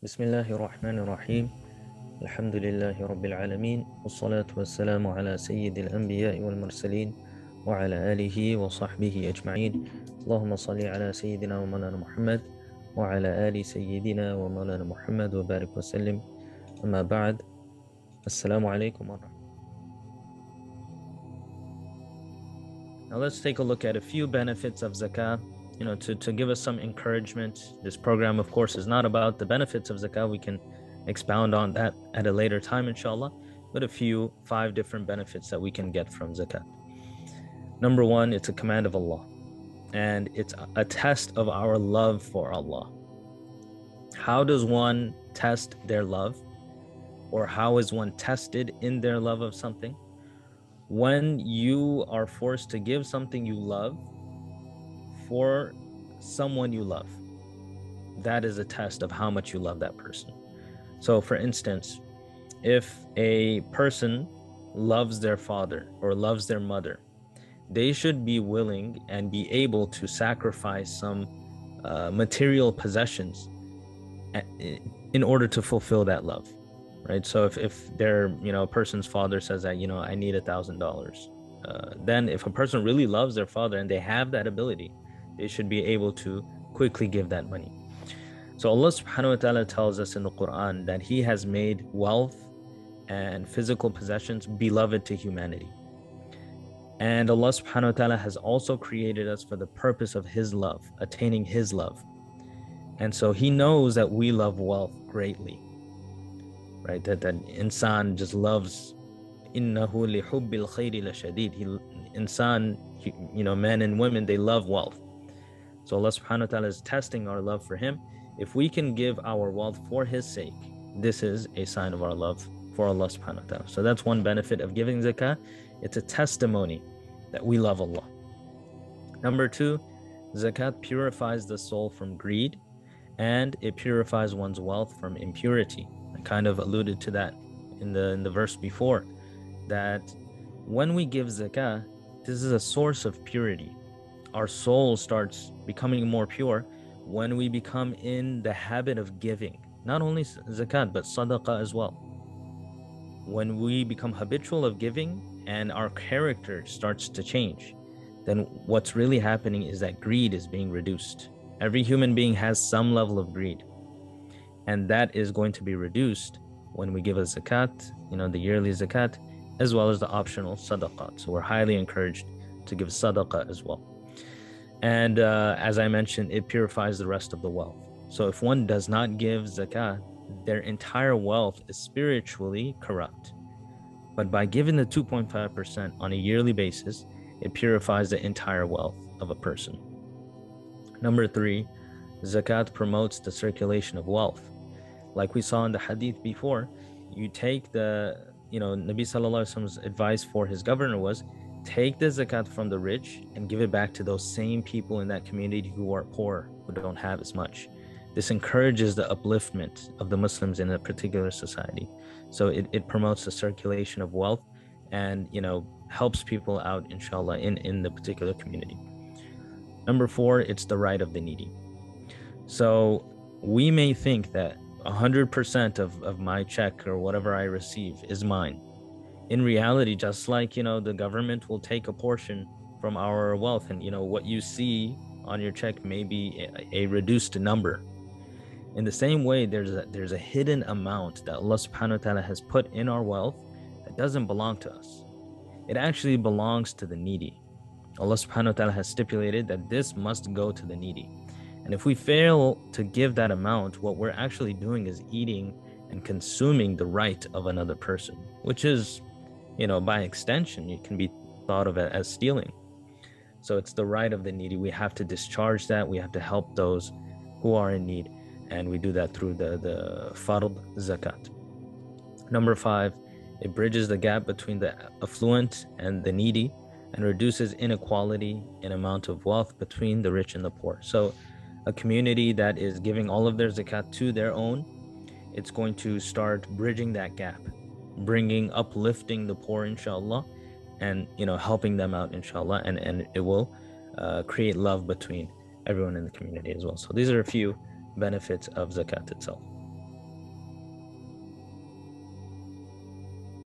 بسم الله الرحمن الرحيم الحمد لله رب العالمين والصلاة والسلام على سيد الأنبياء والمرسلين وعلى آله وصحبه أجمعين اللهم صل على سيدنا ومولانا محمد وعلى آل سيدنا ومولانا محمد وبارك وسلم أما بعد السلام عليكم ورحمة الله. Now let's take a look at a few benefits of zakah, to give us some encouragement. This program, of course, is not about the benefits of zakah. We can expound on that at a later time, inshallah, but five different benefits that we can get from zakat. Number one, it's a command of Allah, and it's a test of our love for Allah. How does one test their love, or how is one tested in their love of something? When you are forced to give something you love for someone you love, that is a test of how much you love that person. So for instance, if a person loves their father or loves their mother, they should be willing and be able to sacrifice some material possessions in order to fulfill that love. Right. So if their, a person's father says that, I need $1,000, then if a person really loves their father and they have that ability, they should be able to quickly give that money. So Allah subhanahu wa ta'ala tells us in the Quran that He has made wealth and physical possessions beloved to humanity. And Allah subhanahu wa ta'ala has also created us for the purpose of His love, attaining His love. And so He knows that we love wealth greatly. Right, that insan just loves. Innahu li hubbil khayri la shadid. Insan, men and women, they love wealth. So Allah subhanahu wa ta'ala is testing our love for Him. If we can give our wealth for His sake, this is a sign of our love for Allah subhanahu wa ta'ala. So that's one benefit of giving zakah. It's a testimony that we love Allah. Number two, zakat purifies the soul from greed, and it purifies one's wealth from impurity. Kind of alluded to that in the verse before, that when we give zakah, this is a source of purity. Our soul starts becoming more pure when we become in the habit of giving, not only zakat but sadaqah as well. When we become habitual of giving and our character starts to change, then what's really happening is that greed is being reduced. Every human being has some level of greed, and that is going to be reduced when we give a zakat, the yearly zakat, as well as the optional sadaqat. So we're highly encouraged to give sadaqah as well. And as I mentioned, it purifies the rest of the wealth. So if one does not give zakat, their entire wealth is spiritually corrupt. But by giving the 2.5% on a yearly basis, it purifies the entire wealth of a person. Number three, zakat promotes the circulation of wealth. Like we saw in the hadith before, you take the, Nabi Sallallahu Alaihi Wasallam's advice for his governor was, take the zakat from the rich and give it back to those same people in that community who are poor, who don't have as much. This encourages the upliftment of the Muslims in a particular society. So it promotes the circulation of wealth and, helps people out, inshallah, in the particular community. Number four, it's the right of the needy. So we may think that 100% of my check or whatever I receive is mine. In reality, just like, the government will take a portion from our wealth, and, what you see on your check may be a reduced number. In the same way, there's a hidden amount that Allah subhanahu wa ta'ala has put in our wealth that doesn't belong to us. It actually belongs to the needy. Allah subhanahu wa ta'ala has stipulated that this must go to the needy. And if we fail to give that amount, what we're actually doing is eating and consuming the right of another person, which is, by extension, it can be thought of as stealing. So it's the right of the needy. We have to discharge that. We have to help those who are in need. And we do that through the fard zakat. Number five, it bridges the gap between the affluent and the needy and reduces inequality in amount of wealth between the rich and the poor. So a community that is giving all of their zakat to their own, it's going to start bridging that gap, uplifting the poor, inshallah, and helping them out, inshallah, and it will create love between everyone in the community as well. So these are a few benefits of zakat itself.